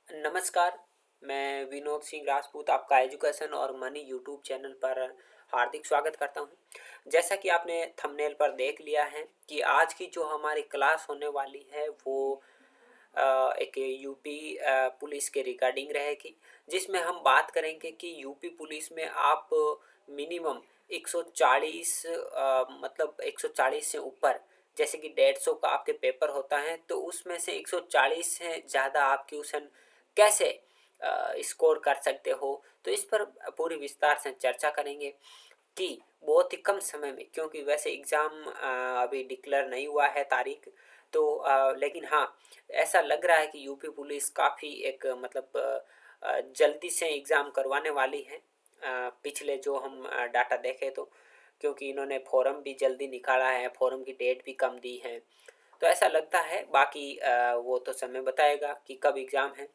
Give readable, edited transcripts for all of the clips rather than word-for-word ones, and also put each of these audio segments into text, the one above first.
नमस्कार, मैं विनोद सिंह राजपूत आपका एजुकेशन और मनी यूट्यूब चैनल पर हार्दिक स्वागत करता हूं। जैसा कि आपने थंबनेल पर देख लिया है कि आज की जो हमारी क्लास होने वाली है वो एक यूपी पुलिस के रिगार्डिंग रहेगी, जिसमें हम बात करेंगे कि यूपी पुलिस में आप मिनिमम 140 मतलब 140 से ऊपर, जैसे कि 150 का आपके पेपर होता है तो उसमें से 140 से ज़्यादा आप क्वेश्चन कैसे स्कोर कर सकते हो। तो इस पर पूरी विस्तार से चर्चा करेंगे कि बहुत ही कम समय में, क्योंकि वैसे एग्ज़ाम अभी डिक्लेयर नहीं हुआ है तारीख, तो लेकिन हाँ, ऐसा लग रहा है कि यूपी पुलिस काफ़ी एक मतलब जल्दी से एग्ज़ाम करवाने वाली है। पिछले जो हम डाटा देखें तो, क्योंकि इन्होंने फॉर्म भी जल्दी निकाला है, फॉर्म की डेट भी कम दी है, तो ऐसा लगता है। बाकी वो तो समय बताएगा कि कब एग्ज़ाम है।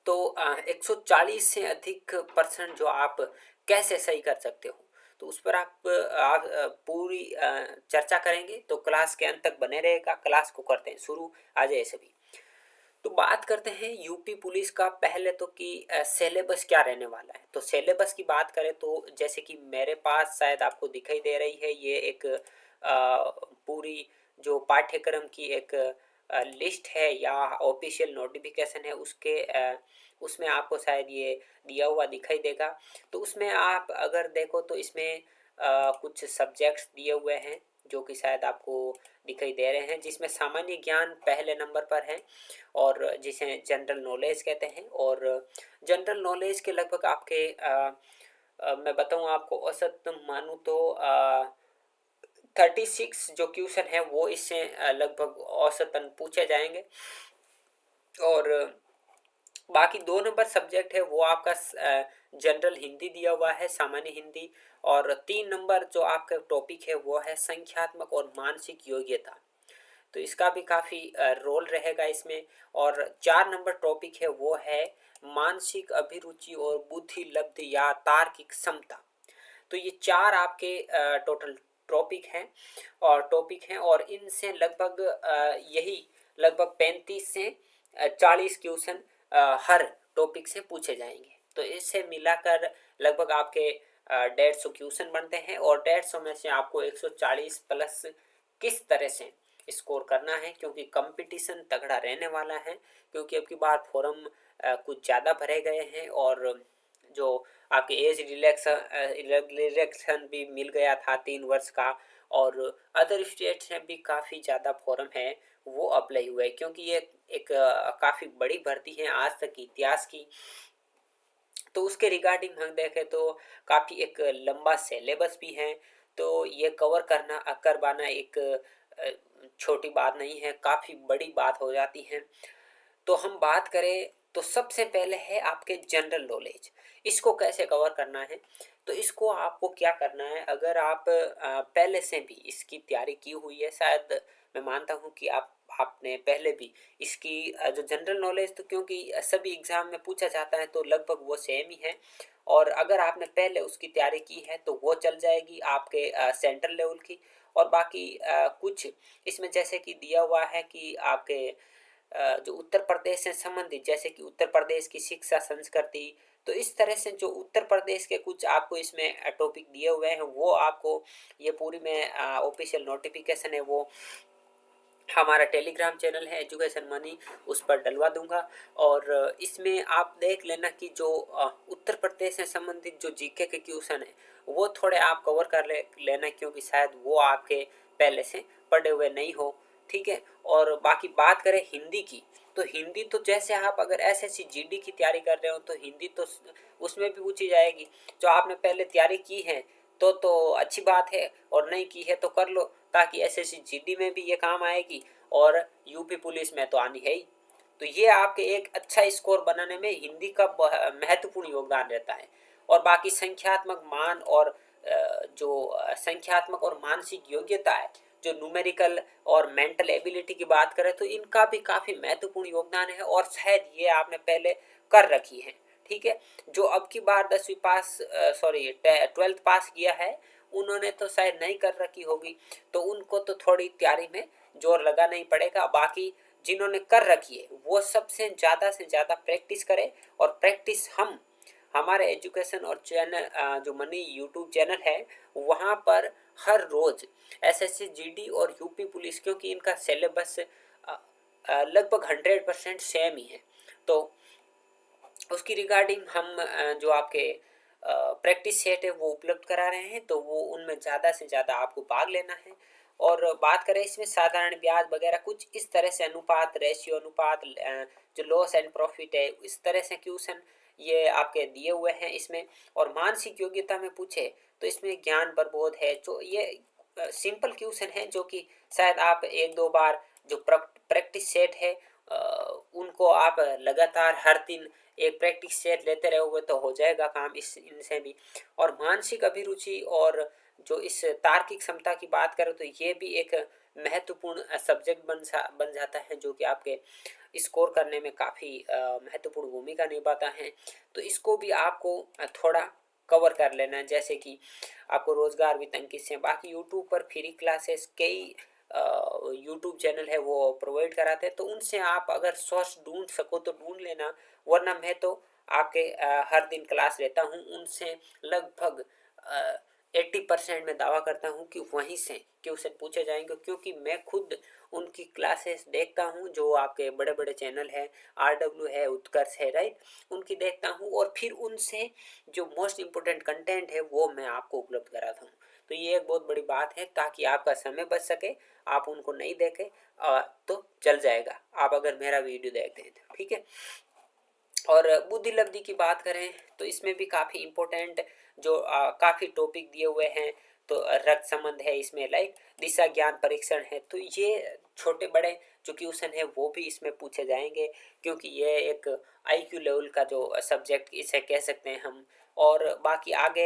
तो 140 से अधिक परसेंट जो आप कैसे सही कर सकते हो, तो उस पर आप पूरी चर्चा करेंगे, तो क्लास के अंत तक बने रहेगा। क्लास को करते हैं शुरू, आ जाए सभी। तो बात करते हैं यूपी पुलिस का पहले तो कि सिलेबस क्या रहने वाला है। तो सिलेबस की बात करें तो जैसे कि मेरे पास शायद आपको दिखाई दे रही है, ये एक पूरी जो पाठ्यक्रम की एक लिस्ट है या ऑफिशियल नोटिफिकेशन है, उसके उसमें आपको शायद ये दिया हुआ दिखाई देगा। तो उसमें आप अगर देखो तो इसमें कुछ सब्जेक्ट्स दिए हुए हैं जो कि शायद आपको दिखाई दे रहे हैं, जिसमें सामान्य ज्ञान पहले नंबर पर है और जिसे जनरल नॉलेज कहते हैं। और जनरल नॉलेज के लगभग आपके मैं बताऊं आपको, औसत मानूं तो 36 जो क्वेश्चन है वो इससे लगभग औसतन पूछे जाएंगे। और बाकी 2 नंबर सब्जेक्ट है वो आपका जनरल हिंदी दिया हुआ है, सामान्य हिंदी। और 3 नंबर जो आपका टॉपिक है वो है संख्यात्मक और मानसिक योग्यता, तो इसका भी काफ़ी रोल रहेगा इसमें। और 4 नंबर टॉपिक है वो है मानसिक अभिरुचि और बुद्धि लब्धि या तार्किक क्षमता। तो ये 4 आपके टोटल टॉपिक हैं और इनसे लगभग यही लगभग 35 से 40 क्वेश्चन हर टॉपिक से पूछे जाएंगे। तो इससे मिलाकर लगभग आपके 150 क्वेश्चन बनते हैं और 150 में से आपको 140 प्लस किस तरह से स्कोर करना है, क्योंकि कंपटीशन तगड़ा रहने वाला है। क्योंकि अब की बार फॉर्म कुछ ज़्यादा भरे गए हैं और जो आपके एज रिलैक्सेशन भी मिल गया था 3 वर्ष का, और अदर स्टेट्स में भी काफ़ी ज़्यादा फॉर्म है वो अप्लाई हुए, क्योंकि ये एक काफ़ी बड़ी भर्ती है आज तक की इतिहास की। तो उसके रिगार्डिंग हम देखें तो काफ़ी एक लंबा सिलेबस भी है। तो ये कवर करवाना एक छोटी बात नहीं है, काफ़ी बड़ी बात हो जाती है। तो हम बात करें तो सबसे पहले है आपके जनरल नॉलेज, इसको कैसे कवर करना है। तो इसको आपको क्या करना है, अगर आप पहले से भी इसकी तैयारी की हुई है, शायद मैं मानता हूँ कि आपने पहले भी इसकी जो जनरल नॉलेज, तो क्योंकि सभी एग्ज़ाम में पूछा जाता है तो लगभग वो सेम ही है। और अगर आपने पहले उसकी तैयारी की है तो वो चल जाएगी आपके सेंट्रल लेवल की। और बाकी कुछ इसमें जैसे कि दिया हुआ है कि आपके जो उत्तर प्रदेश से संबंधित, जैसे कि उत्तर प्रदेश की शिक्षा संस्कृति, तो इस तरह से जो उत्तर प्रदेश के कुछ आपको इसमें टॉपिक दिए हुए हैं वो आपको ये पूरी में ऑफिशियल नोटिफिकेशन है वो हमारा टेलीग्राम चैनल है एजुकेशन मनी, उस पर डलवा दूंगा। और इसमें आप देख लेना कि जो उत्तर प्रदेश से संबंधित जो जीके के क्वेश्चन है वो थोड़े आप कवर कर लेना, क्योंकि शायद वो आपके पहले से पढ़े हुए नहीं हो। ठीक है। और बाकी बात करें हिंदी की, तो हिंदी तो जैसे आप अगर एसएससी जीडी की तैयारी कर रहे हो तो हिंदी तो उसमें भी पूछी जाएगी। जो आपने पहले तैयारी की है तो अच्छी बात है, और नहीं की है तो कर लो, ताकि एसएससी जीडी में भी ये काम आएगी और यूपी पुलिस में तो आनी है ही। तो ये आपके एक अच्छा स्कोर बनाने में हिंदी का महत्वपूर्ण योगदान रहता है। और बाकी संख्यात्मक मान और जो संख्यात्मक और मानसिक योग्यता है, जो न्यूमेरिकल और मेंटल एबिलिटी की बात करें तो इनका भी काफ़ी महत्वपूर्ण योगदान है और शायद ये आपने पहले कर रखी है। ठीक है। जो अब की बार 10वीं पास सॉरी 12th पास किया है, उन्होंने तो शायद नहीं कर रखी होगी, तो उनको तो थोड़ी तैयारी में जोर लगाना ही पड़ेगा। बाकी जिन्होंने कर रखी है वो सबसे ज़्यादा से ज़्यादा प्रैक्टिस करें। और प्रैक्टिस हम हमारे एजुकेशन और चैनल जो मनी यूट्यूब चैनल है वहाँ पर हर रोज़ एसएससी जीडी और यूपी पुलिस, क्योंकि इनका सिलेबस लगभग 100% सेम ही है, तो उसकी रिगार्डिंग हम जो आपके प्रैक्टिस सेट है वो उपलब्ध करा रहे हैं, तो वो उनमें ज़्यादा से ज़्यादा आपको भाग लेना है। और बात करें इसमें साधारण ब्याज वगैरह कुछ इस तरह से अनुपात, रेशियो अनुपात, जो लॉस एंड प्रॉफिट है, इस तरह से क्वेश्चन ये आपके दिए हुए हैं इसमें। और मानसिक योग्यता में पूछे तो इसमें ज्ञान प्रबोध है, जो ये सिंपल क्वेश्चन है जो कि शायद आप एक दो बार जो प्रैक्टिस सेट है उनको आप लगातार हर दिन एक प्रैक्टिस सेट लेते रहोगे तो हो जाएगा काम इस इनसे भी। और मानसिक अभिरुचि और जो इस तार्किक क्षमता की बात करें तो ये भी एक महत्वपूर्ण सब्जेक्ट बन जाता है, जो कि आपके स्कोर करने में काफ़ी महत्वपूर्ण भूमिका निभाता है। तो इसको भी आपको थोड़ा कवर कर लेना है, जैसे कि आपको रोजगार वित्त किससे, बाकी यूट्यूब पर फ्री क्लासेस कई यूट्यूब चैनल है वो प्रोवाइड कराते हैं, तो उनसे आप अगर सोर्स ढूंढ सको तो ढूंढ लेना, वरना मैं तो आपके हर दिन क्लास लेता हूँ उनसे लगभग 80% में दावा करता हूँ कि वहीं से क्वेश्चन पूछे जाएंगे, क्योंकि मैं खुद उनकी क्लासेस देखता हूँ। जो आपके बड़े बड़े चैनल है, RW है, उत्कर्ष है, राइट, उनकी देखता हूँ और फिर उनसे जो मोस्ट इम्पोर्टेंट कंटेंट है वो मैं आपको उपलब्ध कराता हूँ। तो ये एक बहुत बड़ी बात है, ताकि आपका समय बच सके, आप उनको नहीं देखें तो चल जाएगा, आप अगर मेरा वीडियो देखते हैं तो, ठीक है। और बुद्धि लब्धि की बात करें तो इसमें भी काफ़ी इम्पोर्टेंट जो काफ़ी टॉपिक दिए हुए हैं, तो रक्त संबंध है इसमें, लाइक दिशा ज्ञान परीक्षण है, तो ये छोटे बड़े जो क्वेश्चन है वो भी इसमें पूछे जाएंगे, क्योंकि ये एक आईक्यू लेवल का जो सब्जेक्ट इसे कह सकते हैं हम। और बाकी आगे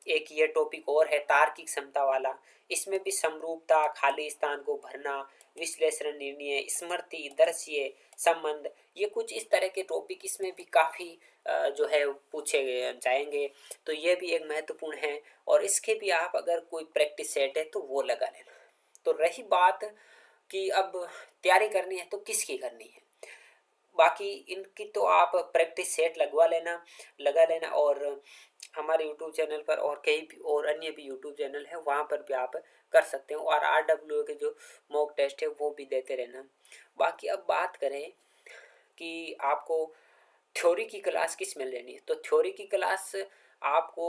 एक ये टॉपिक और है तार्किक क्षमता वाला, इसमें भी समरूपता, खाली स्थान को भरना, विश्लेषण, निर्णय, स्मृति, दृश्य संबंध, ये कुछ इस तरह के टॉपिक इसमें भी काफ़ी जो है पूछे जाएंगे, तो ये भी एक महत्वपूर्ण है। और इसके भी आप अगर कोई प्रैक्टिस सेट है तो वो लगा लेना। तो रही बात कि अब तैयारी करनी है तो किसकी करनी है, बाकी इनकी तो आप प्रैक्टिस सेट लगा लेना। और हमारे यूट्यूब चैनल पर और कई भी और अन्य भी यूट्यूब चैनल है वहाँ पर भी आप कर सकते हो, और RW के जो मॉक टेस्ट है वो भी देते रहना। बाकी अब बात करें कि आपको थ्योरी की क्लास किस में लेनी है, तो थ्योरी की क्लास आपको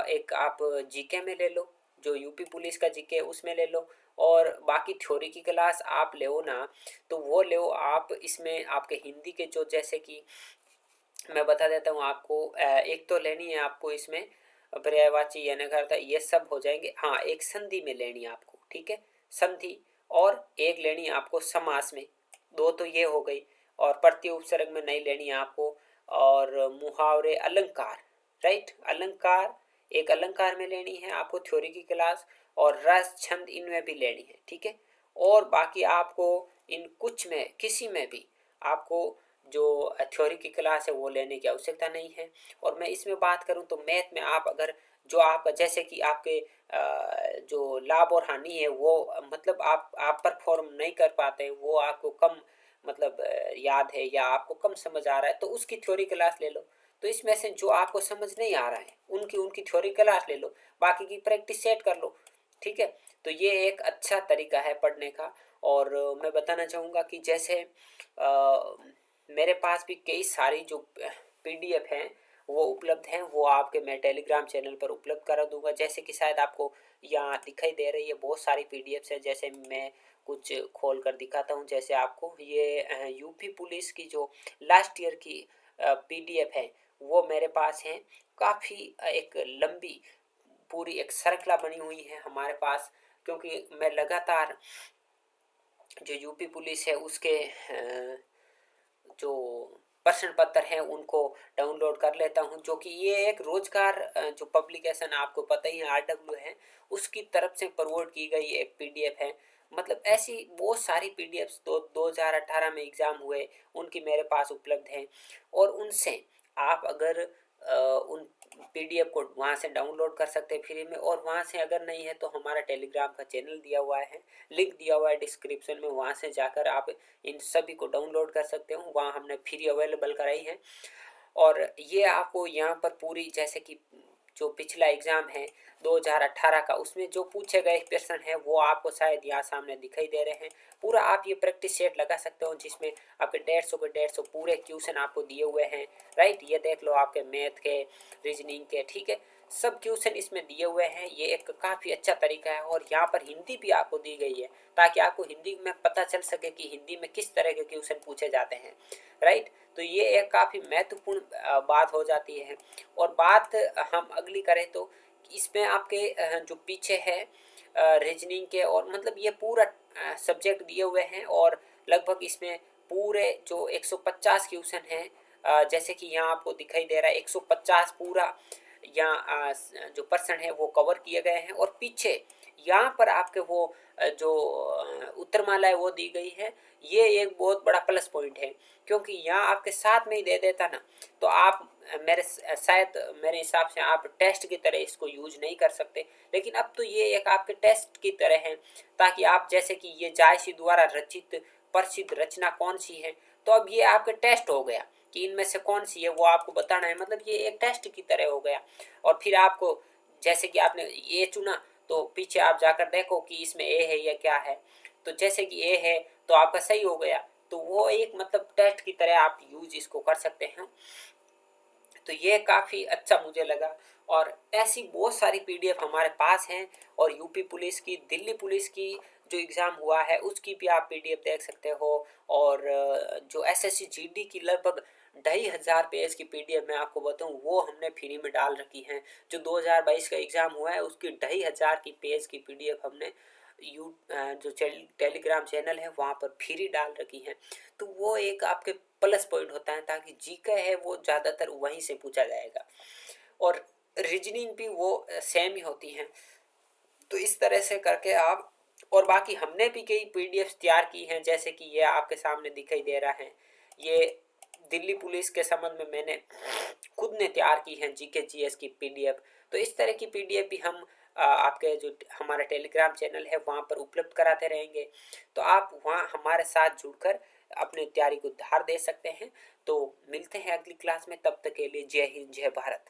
एक आप जीके में ले लो, जो यूपी पुलिस का जीके है उसमें ले लो। और बाकी थ्योरी की क्लास आप ले ना, तो वो ले आप, इसमें आपके हिंदी के जो, जैसे कि मैं बता देता हूँ आपको, एक तो लेनी है आपको इसमें पर्यायवाची अनर्गता, ये सब हो जाएंगे। हाँ, एक संधि में लेनी है आपको, ठीक है, संधि। और एक लेनी है आपको समास में, दो तो ये हो गई। और प्रति उपसर्ग में नहीं लेनी है आपको। और मुहावरे, अलंकार, राइट, अलंकार, एक अलंकार में लेनी है आपको थ्योरी की क्लास। और रस छंद इनमें भी लेनी है, ठीक है। और बाकी आपको इन कुछ में किसी में भी आपको जो थ्योरी की क्लास है वो लेने की आवश्यकता नहीं है। और मैं इसमें बात करूं तो मैथ में आप अगर जो आपका, जैसे कि आपके जो लाभ और हानि है वो मतलब आप परफॉर्म नहीं कर पाते हैं, वो आपको कम मतलब याद है या आपको कम समझ आ रहा है, तो उसकी थ्योरी क्लास ले लो। तो इसमें से जो आपको समझ नहीं आ रहा है उनकी उनकी थ्योरी क्लास ले लो, बाकी की प्रैक्टिस सेट कर लो, ठीक है। तो ये एक अच्छा तरीका है पढ़ने का। और मैं बताना चाहूँगा कि जैसे मेरे पास भी कई सारी जो PDF हैं वो उपलब्ध हैं, वो आपके मैं टेलीग्राम चैनल पर उपलब्ध करा दूंगा। जैसे कि शायद आपको यहाँ दिखाई दे रही है बहुत सारी PDFs है, जैसे मैं कुछ खोल कर दिखाता हूँ। जैसे आपको ये यूपी पुलिस की जो लास्ट ईयर की PDF है वो मेरे पास है, काफ़ी एक लंबी पूरी एक श्रृंखला बनी हुई है हमारे पास, क्योंकि मैं लगातार जो यूपी पुलिस है उसके जो प्रश्न पत्र हैं उनको डाउनलोड कर लेता हूं, जो कि ये एक रोजगार जो पब्लिकेशन आपको पता ही है RW है, उसकी तरफ से फॉरवर्ड की गई एक PDF है। मतलब ऐसी बहुत सारी PDFs 2018 में एग्ज़ाम हुए उनकी मेरे पास उपलब्ध हैं। और उनसे आप अगर उन पीडीएफ को वहाँ से डाउनलोड कर सकते हैं फ्री में। और वहाँ से अगर नहीं है तो हमारा टेलीग्राम का चैनल दिया हुआ है, लिंक दिया हुआ है डिस्क्रिप्शन में, वहाँ से जाकर आप इन सभी को डाउनलोड कर सकते हो। वहाँ हमने फ्री अवेलेबल कराई है। और ये आपको यहाँ पर पूरी, जैसे कि जो पिछला एग्ज़ाम है 2018 का, उसमें जो पूछे गए क्वेश्चन है वो आपको शायद यहाँ सामने दिखाई दे रहे हैं। पूरा आप ये प्रैक्टिस सेट लगा सकते हो जिसमें आपके 150 के 150 पूरे क्वेश्चन आपको दिए हुए हैं, राइट। ये देख लो आपके मैथ के, रीजनिंग के, ठीक है, सब क्वेश्चन इसमें दिए हुए हैं। ये एक काफ़ी अच्छा तरीका है। और यहाँ पर हिंदी भी आपको दी गई है ताकि आपको हिंदी में पता चल सके कि हिंदी में किस तरह के क्वेश्चन पूछे जाते हैं, राइट। तो ये एक काफ़ी महत्वपूर्ण बात हो जाती है। और बात हम अगली करें तो इसमें आपके जो पीछे है रीजनिंग के, और मतलब ये पूरा सब्जेक्ट दिए हुए हैं। और लगभग इसमें पूरे जो 150 क्वेश्चन हैं, जैसे कि यहाँ आपको दिखाई दे रहा है 150 पूरा यहाँ जो पर्सन है वो कवर किए गए हैं। और पीछे यहाँ पर आपके वो जो उत्तरमाला है वो दी गई है। ये एक बहुत बड़ा प्लस पॉइंट है, क्योंकि यहाँ आपके साथ में ही दे देता ना, तो आप शायद मेरे हिसाब से आप टेस्ट की तरह इसको यूज नहीं कर सकते। लेकिन अब तो ये एक आपके टेस्ट की तरह है, ताकि आप, जैसे कि ये जायसी द्वारा रचित प्रसिद्ध रचना कौन सी है, तो अब ये आपके टेस्ट हो गया कि इनमें से कौन सी है वो आपको बताना है। मतलब ये एक टेस्ट की तरह हो गया। और फिर आपको, जैसे कि आपने ए चुना, तो पीछे आप जाकर देखो कि इसमें ए है या क्या है। तो जैसे कि ए है तो आपका सही हो गया। तो वो एक मतलब टेस्ट की तरह आप यूज इसको कर सकते हैं। तो ये काफ़ी अच्छा मुझे लगा। और ऐसी बहुत सारी पीडीएफ हमारे पास हैं। और यूपी पुलिस की, दिल्ली पुलिस की जो एग्ज़ाम हुआ है उसकी भी आप पीडीएफ देख सकते हो। और जो एसएससी जीडी की लगभग 2500 पेज की पीडीएफ मैं आपको बताऊं वो हमने फ्री में डाल रखी हैं। जो 2022 का एग्ज़ाम हुआ है उसकी 2500 की पेज की पीडीएफ हमने जो टेलीग्राम चैनल है वहाँ पर फ्री डाल रखी है। तो वो एक आपके प्लस पॉइंट होता है, ताकि जीके है वो ज़्यादातर वहीं से पूछा जाएगा। और रीजनिंग भी वो सेम ही होती हैं। तो इस तरह से करके आप, और बाकी हमने भी कई पीडीएफ तैयार की हैं, जैसे कि ये आपके सामने दिखाई दे रहा है। ये दिल्ली पुलिस के संबंध में मैंने खुद ने तैयार की है जीके जीएस की पीडीएफ। तो इस तरह की पीडीएफ भी हम आपके जो हमारा टेलीग्राम चैनल है वहाँ पर उपलब्ध कराते रहेंगे। तो आप वहाँ हमारे साथ जुड़कर अपनी तैयारी को धार दे सकते हैं। तो मिलते हैं अगली क्लास में, तब तक के लिए जय हिंद, जय भारत।